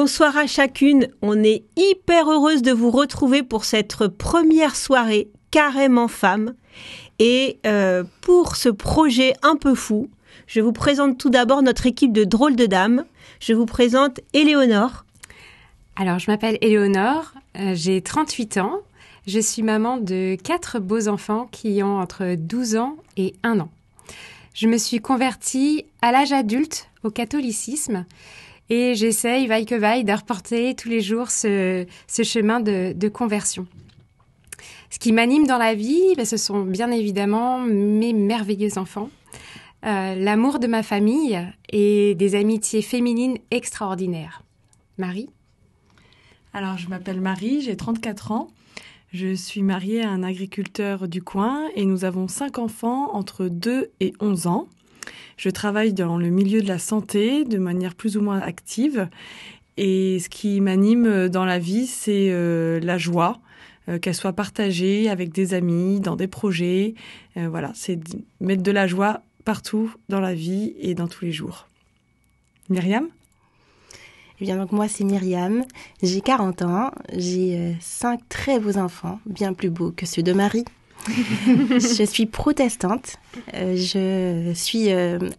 Bonsoir à chacune, on est hyper heureuse de vous retrouver pour cette première soirée carrément femme. Et pour ce projet un peu fou, je vous présente tout d'abord notre équipe de drôles de dames. Je vous présente Éléonore. Alors, je m'appelle Éléonore, j'ai 38 ans. Je suis maman de 4 beaux enfants qui ont entre 12 ans et 1 an. Je me suis convertie à l'âge adulte au catholicisme et j'essaye, vaille que vaille, de reporter tous les jours ce chemin de conversion. Ce qui m'anime dans la vie, ce sont bien évidemment mes merveilleux enfants, l'amour de ma famille et des amitiés féminines extraordinaires. Marie ? Alors, je m'appelle Marie, j'ai 34 ans. Je suis mariée à un agriculteur du coin et nous avons 5 enfants entre 2 et 11 ans. Je travaille dans le milieu de la santé de manière plus ou moins active. Et ce qui m'anime dans la vie, c'est la joie, qu'elle soit partagée avec des amis, dans des projets. Voilà, c'est mettre de la joie partout dans la vie et dans tous les jours. Myriam ? Eh bien, donc moi, c'est Myriam, j'ai 40 ans, j'ai 5 très beaux enfants, bien plus beaux que ceux de Marie. Je suis protestante, je suis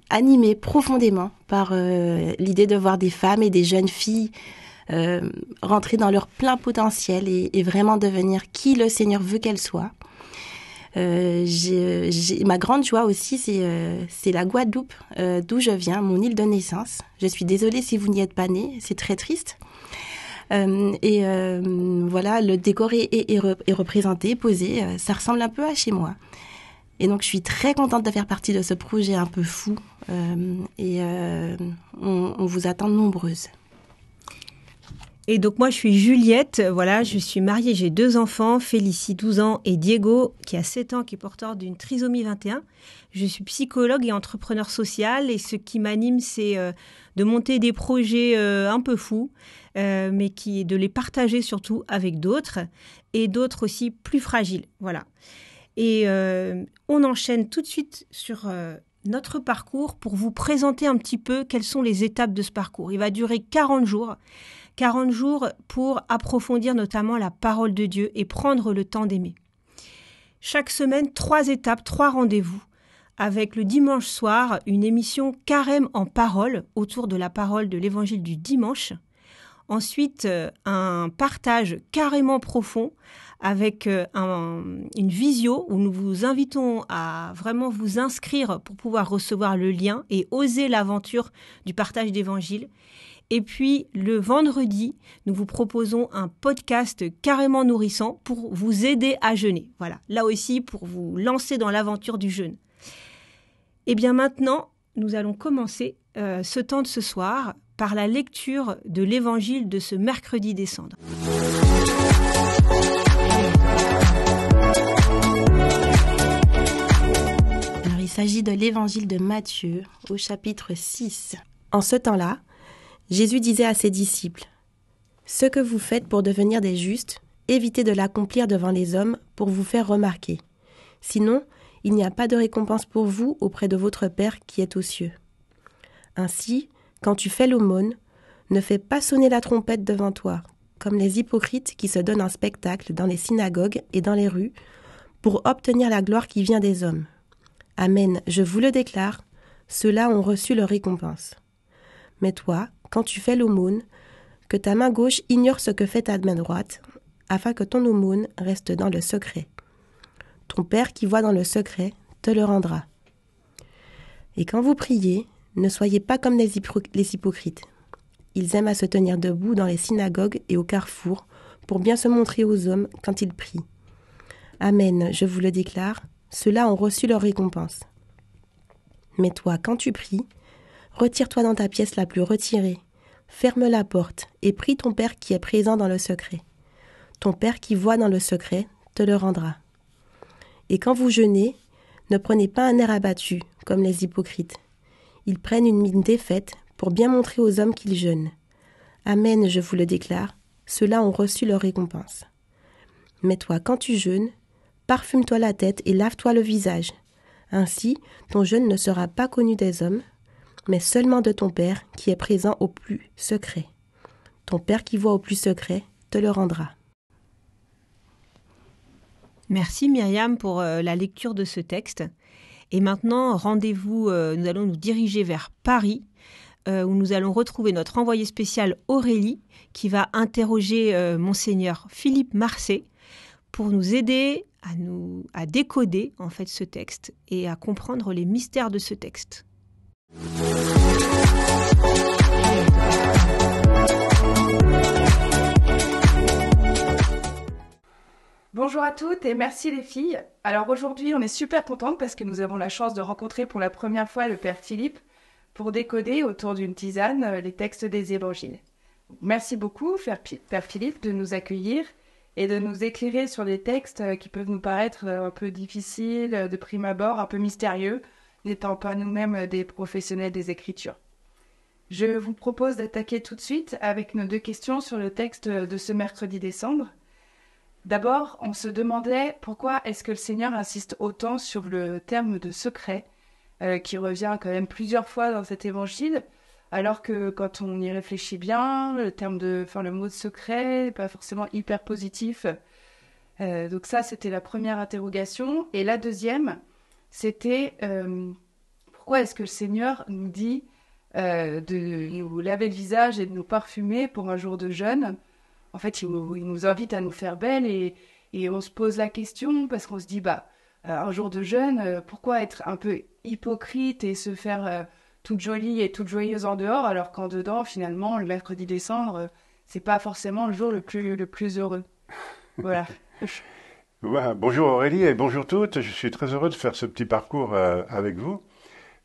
animée profondément par l'idée de voir des femmes et des jeunes filles rentrer dans leur plein potentiel et vraiment devenir qui le Seigneur veut qu'elles soient. Ma grande joie aussi, c'est la Guadeloupe, d'où je viens, mon île de naissance. Je suis désolée si vous n'y êtes pas nés, c'est très triste. Voilà, le décor est représenté, posé, ça ressemble un peu à chez moi. Et donc, je suis très contente de faire partie de ce projet un peu fou. On vous attend nombreuses. Et donc moi je suis Juliette, voilà, je suis mariée, j'ai 2 enfants, Félicie 12 ans et Diego qui a 7 ans, qui est porteur d'une trisomie 21. Je suis psychologue et entrepreneur social et ce qui m'anime c'est de monter des projets un peu fous, mais de les partager surtout avec d'autres et d'autres aussi plus fragiles, voilà. Et on enchaîne tout de suite sur notre parcours pour vous présenter un petit peu quelles sont les étapes de ce parcours. Il va durer 40 jours. 40 jours pour approfondir notamment la parole de Dieu et prendre le temps d'aimer. Chaque semaine, 3 étapes, 3 rendez-vous, avec le dimanche soir, une émission carême en parole autour de la parole de l'évangile du dimanche. Ensuite, un partage carrément profond avec une visio où nous vous invitons à vraiment vous inscrire pour pouvoir recevoir le lien et oser l'aventure du partage d'évangile. Et puis, le vendredi, nous vous proposons un podcast carrément nourrissant pour vous aider à jeûner. Voilà, là aussi, pour vous lancer dans l'aventure du jeûne. Et bien maintenant, nous allons commencer ce temps de ce soir par la lecture de l'évangile de ce mercredi des Cendres. Alors, il s'agit de l'évangile de Matthieu, au chapitre 6. En ce temps-là, Jésus disait à ses disciples : « Ce que vous faites pour devenir des justes, évitez de l'accomplir devant les hommes pour vous faire remarquer. Sinon, il n'y a pas de récompense pour vous auprès de votre Père qui est aux cieux. Ainsi, quand tu fais l'aumône, ne fais pas sonner la trompette devant toi, comme les hypocrites qui se donnent un spectacle dans les synagogues et dans les rues, pour obtenir la gloire qui vient des hommes. Amen, je vous le déclare, ceux-là ont reçu leur récompense. Mais toi, quand tu fais l'aumône, que ta main gauche ignore ce que fait ta main droite, afin que ton aumône reste dans le secret. Ton Père qui voit dans le secret te le rendra. Et quand vous priez, ne soyez pas comme les hypocrites. Ils aiment à se tenir debout dans les synagogues et au carrefour pour bien se montrer aux hommes quand ils prient. Amen, je vous le déclare, ceux-là ont reçu leur récompense. Mais toi, quand tu pries, retire-toi dans ta pièce la plus retirée, ferme la porte et prie ton Père qui est présent dans le secret. Ton Père qui voit dans le secret te le rendra. Et quand vous jeûnez, ne prenez pas un air abattu, comme les hypocrites. Ils prennent une mine défaite pour bien montrer aux hommes qu'ils jeûnent. Amen, je vous le déclare, ceux-là ont reçu leur récompense. Mais toi, quand tu jeûnes, parfume-toi la tête et lave-toi le visage. Ainsi, ton jeûne ne sera pas connu des hommes, mais seulement de ton Père qui est présent au plus secret. Ton Père qui voit au plus secret te le rendra. Merci Myriam pour la lecture de ce texte. Et maintenant, rendez-vous, nous allons nous diriger vers Paris, où nous allons retrouver notre envoyée spéciale Aurélie, qui va interroger Monseigneur Philippe Marcet pour nous aider à décoder en fait ce texte et à comprendre les mystères de ce texte. Bonjour à toutes et merci les filles. Alors aujourd'hui, on est super contente parce que nous avons la chance de rencontrer pour la première fois le Père Philippe pour décoder autour d'une tisane les textes des évangiles. Merci beaucoup, Père Philippe, de nous accueillir et de nous éclairer sur des textes qui peuvent nous paraître un peu difficiles, de prime abord, un peu mystérieux, n'étant pas nous-mêmes des professionnels des Écritures. Je vous propose d'attaquer tout de suite avec nos 2 questions sur le texte de ce mercredi décembre. D'abord, on se demandait pourquoi est-ce que le Seigneur insiste autant sur le terme de secret, qui revient quand même plusieurs fois dans cet évangile, alors que quand on y réfléchit bien, le mot de secret n'est pas forcément hyper positif. Donc ça, c'était la première interrogation. Et la deuxième, c'était pourquoi est-ce que le Seigneur nous dit de nous laver le visage et de nous parfumer pour un jour de jeûne. En fait, il nous invite à nous faire belle et on se pose la question parce qu'on se dit, un jour de jeûne, pourquoi être un peu hypocrite et se faire toute jolie et toute joyeuse en dehors alors qu'en dedans, finalement, le mercredi décembre, c'est pas forcément le jour le plus heureux. Voilà. Bonjour Aurélie et bonjour toutes. Je suis très heureux de faire ce petit parcours avec vous.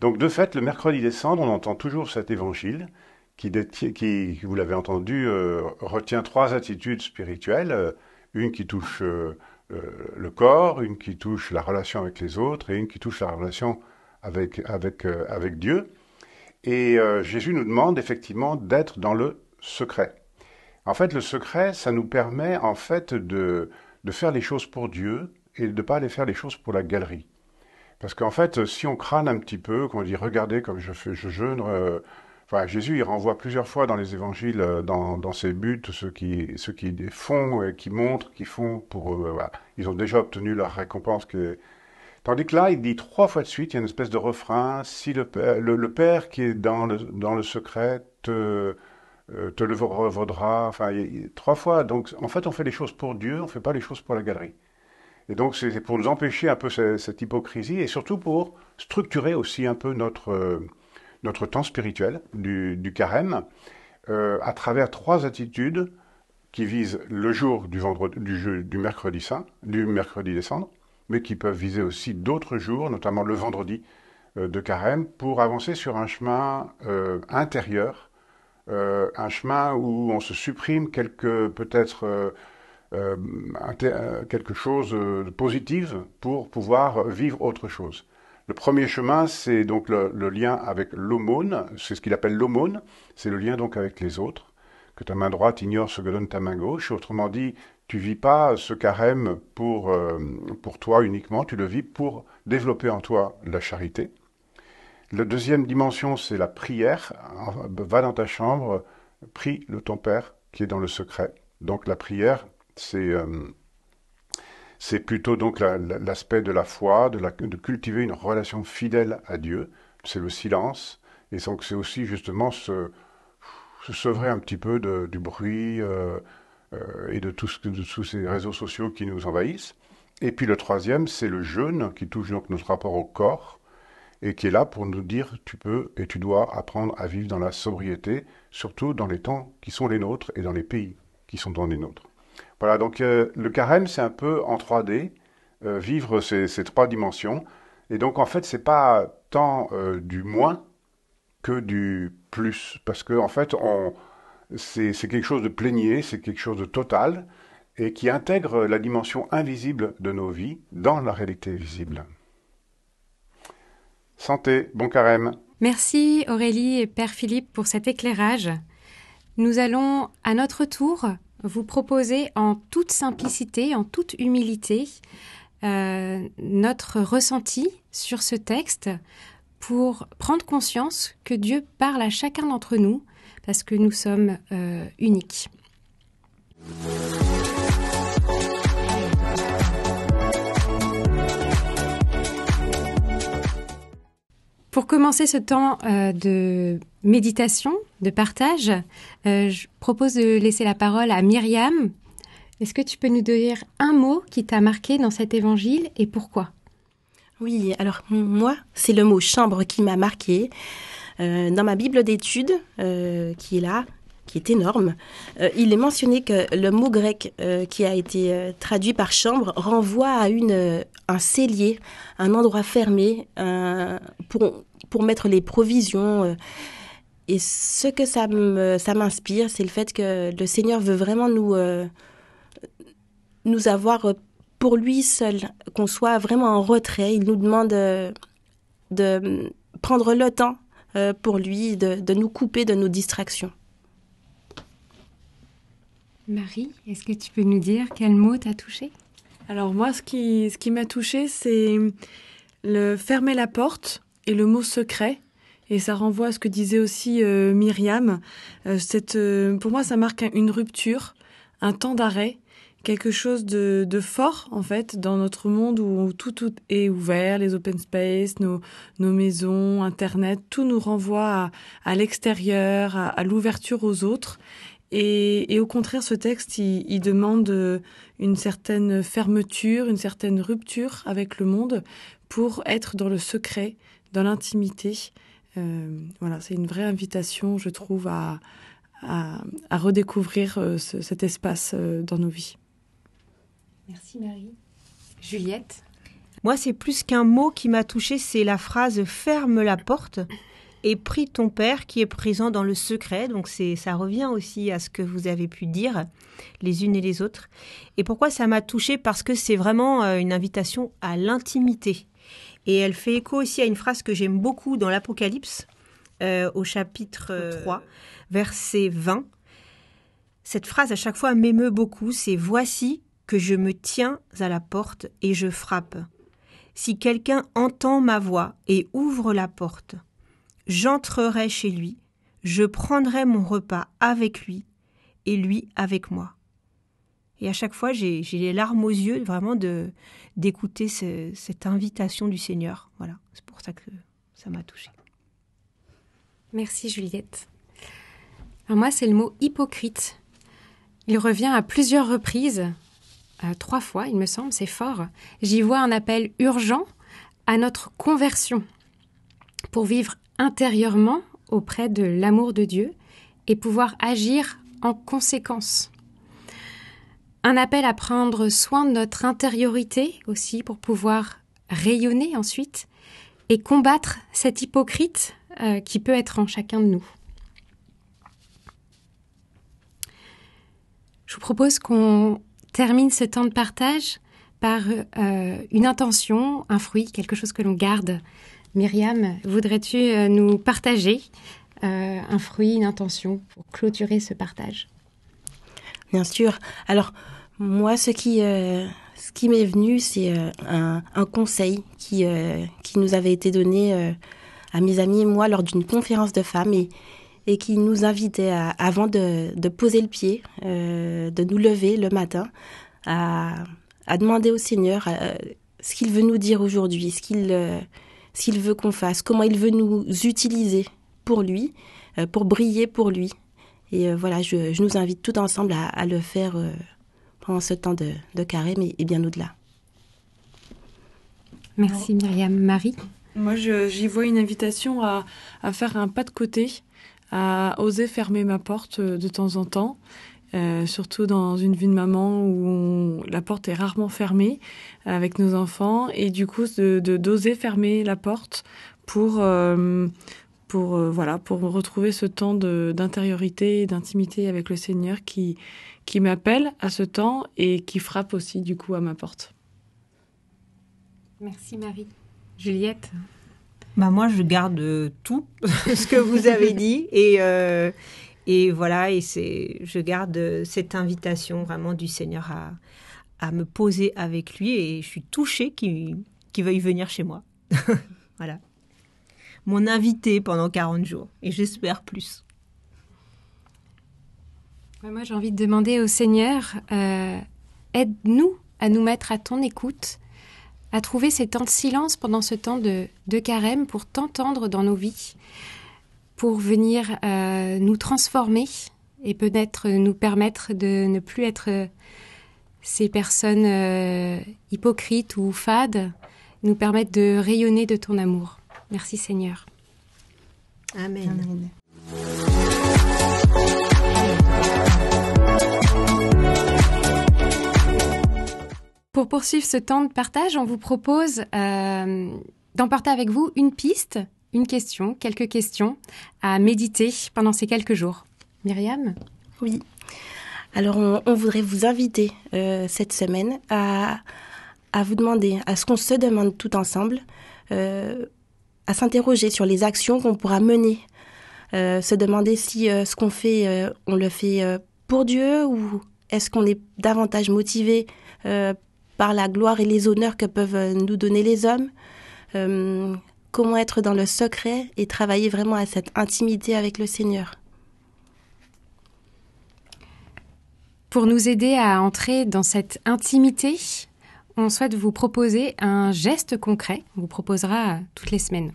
Donc de fait, le mercredi décembre, on entend toujours cet évangile qui, vous l'avez entendu, retient 3 attitudes spirituelles, une qui touche le corps, une qui touche la relation avec les autres et une qui touche la relation avec Dieu. Et Jésus nous demande effectivement d'être dans le secret. En fait, le secret, ça nous permet en fait de faire les choses pour Dieu et de ne pas aller faire les choses pour la galerie. Parce qu'en fait, si on crâne un petit peu, qu'on dit « regardez comme je jeûne », Jésus, il renvoie plusieurs fois dans les évangiles, dans ses buts, ceux qui font et qui montrent, qui font pour eux. Voilà. Ils ont déjà obtenu leur récompense. Tandis que là, il dit 3 fois de suite, il y a une espèce de refrain, si le Père qui est dans le secret te le revaudra. 3 fois. Donc, en fait, on fait les choses pour Dieu, on ne fait pas les choses pour la galerie. Et donc, c'est pour nous empêcher un peu cette hypocrisie et surtout pour structurer aussi un peu notre temps spirituel du carême à travers 3 attitudes qui visent le jour du mercredi saint, du mercredi décembre, mais qui peuvent viser aussi d'autres jours, notamment le vendredi de carême, pour avancer sur un chemin intérieur, un chemin où on se supprime quelque chose de positif pour pouvoir vivre autre chose. Le premier chemin, c'est donc le lien avec l'aumône, c'est ce qu'il appelle l'aumône, c'est le lien donc avec les autres, que ta main droite ignore ce que donne ta main gauche. Autrement dit, tu vis pas ce carême pour toi uniquement, tu le vis pour développer en toi la charité. La deuxième dimension, c'est la prière. Va dans ta chambre, prie ton Père qui est dans le secret. Donc la prière, c'est plutôt donc l'aspect de la foi, de cultiver une relation fidèle à Dieu. C'est le silence. Et donc c'est aussi justement se sevrer un petit peu du bruit et de tous ces réseaux sociaux qui nous envahissent. Et puis le troisième, c'est le jeûne qui touche donc notre rapport au corps et qui est là pour nous dire tu peux et tu dois apprendre à vivre dans la sobriété, surtout dans les temps qui sont les nôtres et dans les pays qui sont dans les nôtres. Voilà, donc le carême, c'est un peu en 3D, vivre ces 3 dimensions. Et donc, en fait, c'est pas tant du moins que du plus. Parce que, en fait, c'est quelque chose de plénier, c'est quelque chose de total, et qui intègre la dimension invisible de nos vies dans la réalité visible. Santé, bon carême. Merci Aurélie et Père Philippe pour cet éclairage. Nous allons à notre tour vous proposer en toute simplicité, en toute humilité, notre ressenti sur ce texte pour prendre conscience que Dieu parle à chacun d'entre nous parce que nous sommes uniques. Pour commencer ce temps de méditation, de partage, je propose de laisser la parole à Myriam. Est-ce que tu peux nous dire un mot qui t'a marqué dans cet évangile et pourquoi ? Oui, alors moi, c'est le mot chambre qui m'a marqué. Dans ma Bible d'études, qui est là, qui est énorme, il est mentionné que le mot grec qui a été traduit par chambre renvoie à un cellier, un endroit fermé pour mettre les provisions. Et ce que ça m'inspire, c'est le fait que le Seigneur veut vraiment nous avoir pour lui seul, qu'on soit vraiment en retrait. Il nous demande de prendre le temps pour lui, de nous couper de nos distractions. Marie, est-ce que tu peux nous dire quel mot t'a touché ? Alors moi, ce qui m'a touchée, c'est le fermer la porte et le mot secret. Et ça renvoie à ce que disait aussi Myriam. Pour moi, ça marque une rupture, un temps d'arrêt, quelque chose de fort, en fait, dans notre monde où tout est ouvert, les open space, nos maisons, Internet, tout nous renvoie à l'extérieur, à l'ouverture aux autres. Et au contraire, ce texte, il demande une certaine fermeture, une certaine rupture avec le monde pour être dans le secret, dans l'intimité. Voilà, c'est une vraie invitation, je trouve, à redécouvrir cet espace dans nos vies. Merci Marie. Juliette ? Moi, c'est plus qu'un mot qui m'a touchée, c'est la phrase « ferme la porte ». Et prie ton Père qui est présent dans le secret. Donc ça revient aussi à ce que vous avez pu dire les unes et les autres. Et pourquoi ça m'a touchée ? Parce que c'est vraiment une invitation à l'intimité. Et elle fait écho aussi à une phrase que j'aime beaucoup dans l'Apocalypse, au chapitre 3, verset 20. Cette phrase, à chaque fois, m'émeut beaucoup. C'est « Voici que je me tiens à la porte et je frappe. Si quelqu'un entend ma voix et ouvre la porte, j'entrerai chez lui, je prendrai mon repas avec lui et lui avec moi. » Et à chaque fois, j'ai les larmes aux yeux vraiment d'écouter cette invitation du Seigneur. Voilà, c'est pour ça que ça m'a touchée. Merci Juliette. Alors moi, c'est le mot hypocrite. Il revient à plusieurs reprises, 3 fois il me semble, c'est fort. J'y vois un appel urgent à notre conversion pour vivre intérieurement auprès de l'amour de Dieu et pouvoir agir en conséquence. Un appel à prendre soin de notre intériorité aussi pour pouvoir rayonner ensuite et combattre cet hypocrite qui peut être en chacun de nous. Je vous propose qu'on termine ce temps de partage par une intention, un fruit, quelque chose que l'on garde. Myriam, voudrais-tu nous partager un fruit, une intention pour clôturer ce partage ? Bien sûr. Alors, moi, ce qui m'est venu, c'est un conseil qui nous avait été donné à mes amis et moi lors d'une conférence de femmes et qui nous invitait, avant de poser le pied, de nous lever le matin, à demander au Seigneur ce qu'il veut nous dire aujourd'hui, s'il veut qu'on fasse, comment il veut nous utiliser pour lui, pour briller pour lui. Et voilà, je nous invite tout ensemble à le faire pendant ce temps de carême et bien au-delà. Merci Myriam. Marie ? Moi, j'y vois une invitation à faire un pas de côté, à oser fermer ma porte de temps en temps, surtout dans une vie de maman où la porte est rarement fermée avec nos enfants, et du coup d'oser fermer la porte pour retrouver ce temps d'intériorité et d'intimité avec le Seigneur qui m'appelle à ce temps et qui frappe aussi du coup à ma porte. Merci Marie. Juliette ? Moi, je garde tout ce que vous avez dit et voilà, je garde cette invitation vraiment du Seigneur à me poser avec lui et je suis touchée qu'il veuille venir chez moi. Voilà. Mon invité pendant 40 jours et j'espère plus. Moi, j'ai envie de demander au Seigneur, aide-nous à nous mettre à ton écoute, à trouver ces temps de silence pendant ce temps de carême pour t'entendre dans nos vies, pour venir nous transformer et peut-être nous permettre de ne plus être ces personnes hypocrites ou fades, nous permettre de rayonner de ton amour. Merci Seigneur. Amen. Amen. Pour poursuivre ce temps de partage, on vous propose d'emporter avec vous une piste, une question, quelques questions à méditer pendant ces quelques jours. Myriam ? Oui. Alors, on voudrait vous inviter cette semaine à vous demander, à ce qu'on se demande tout ensemble, à s'interroger sur les actions qu'on pourra mener, se demander si ce qu'on fait, on le fait pour Dieu ou est-ce qu'on est davantage motivé par la gloire et les honneurs que peuvent nous donner les hommes. Comment être dans le secret et travailler vraiment à cette intimité avec le Seigneur. Pour nous aider à entrer dans cette intimité, on souhaite vous proposer un geste concret. On vous proposera toutes les semaines.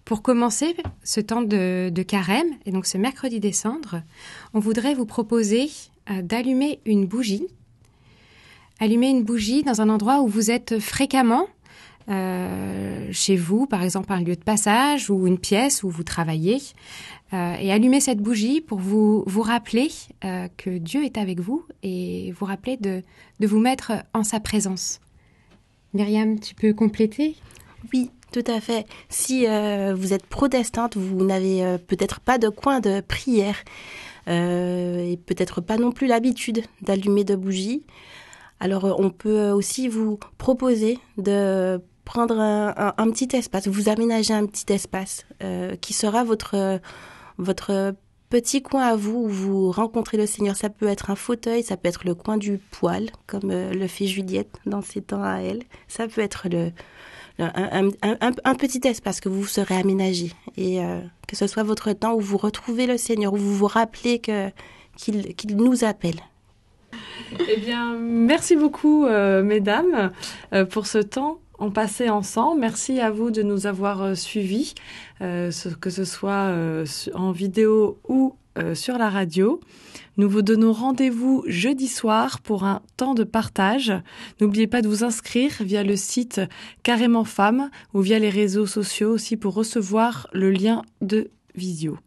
Pour commencer ce temps de carême, et donc ce mercredi des cendres, on voudrait vous proposer d'allumer une bougie. Allumer une bougie dans un endroit où vous êtes fréquemment, chez vous, par exemple un lieu de passage ou une pièce où vous travaillez, et allumer cette bougie pour vous rappeler que Dieu est avec vous et vous rappeler de vous mettre en sa présence. Myriam, tu peux compléter ? Oui, tout à fait. Si vous êtes protestante, vous n'avez peut-être pas de coin de prière et peut-être pas non plus l'habitude d'allumer de bougies. Alors on peut aussi vous proposer de prendre un petit espace, vous aménager un petit espace qui sera votre petit coin à vous où vous rencontrez le Seigneur. Ça peut être un fauteuil, ça peut être le coin du poêle, comme le fait Juliette dans ses temps à elle. Ça peut être un petit espace que vous serez aménagé et que ce soit votre temps où vous retrouvez le Seigneur, où vous vous rappelez qu'il nous appelle. Eh bien, merci beaucoup, mesdames, pour ce temps en passé ensemble. Merci à vous de nous avoir suivis, que ce soit en vidéo ou sur la radio. Nous vous donnons rendez-vous jeudi soir pour un temps de partage. N'oubliez pas de vous inscrire via le site Carrément Femmes ou via les réseaux sociaux aussi pour recevoir le lien de visio.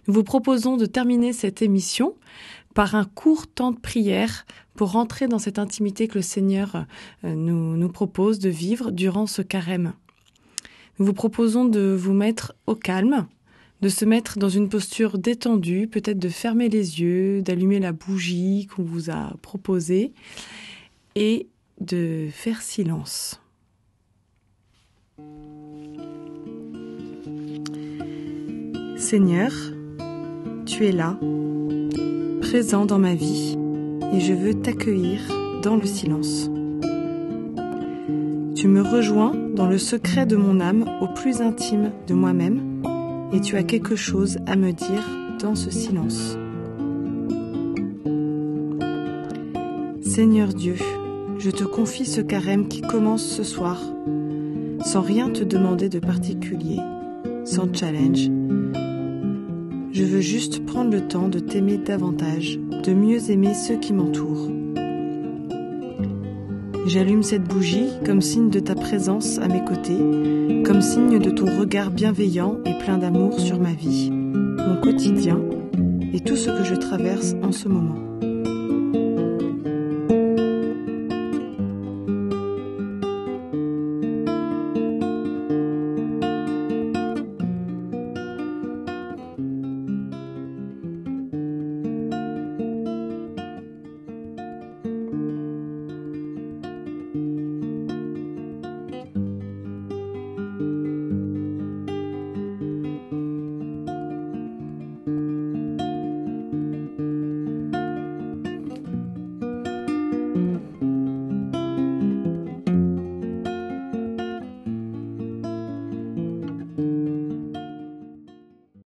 Nous vous proposons de terminer cette émission par un court temps de prière pour rentrer dans cette intimité que le Seigneur nous propose de vivre durant ce carême. Nous vous proposons de vous mettre au calme, de se mettre dans une posture détendue, peut-être de fermer les yeux, d'allumer la bougie qu'on vous a proposée et de faire silence. Seigneur, tu es là, présent dans ma vie, et je veux t'accueillir dans le silence. Tu me rejoins dans le secret de mon âme, au plus intime de moi-même, et tu as quelque chose à me dire dans ce silence. Seigneur Dieu, je te confie ce carême qui commence ce soir, sans rien te demander de particulier, sans challenge. Je veux juste prendre le temps de t'aimer davantage, de mieux aimer ceux qui m'entourent. J'allume cette bougie comme signe de ta présence à mes côtés, comme signe de ton regard bienveillant et plein d'amour sur ma vie, mon quotidien et tout ce que je traverse en ce moment.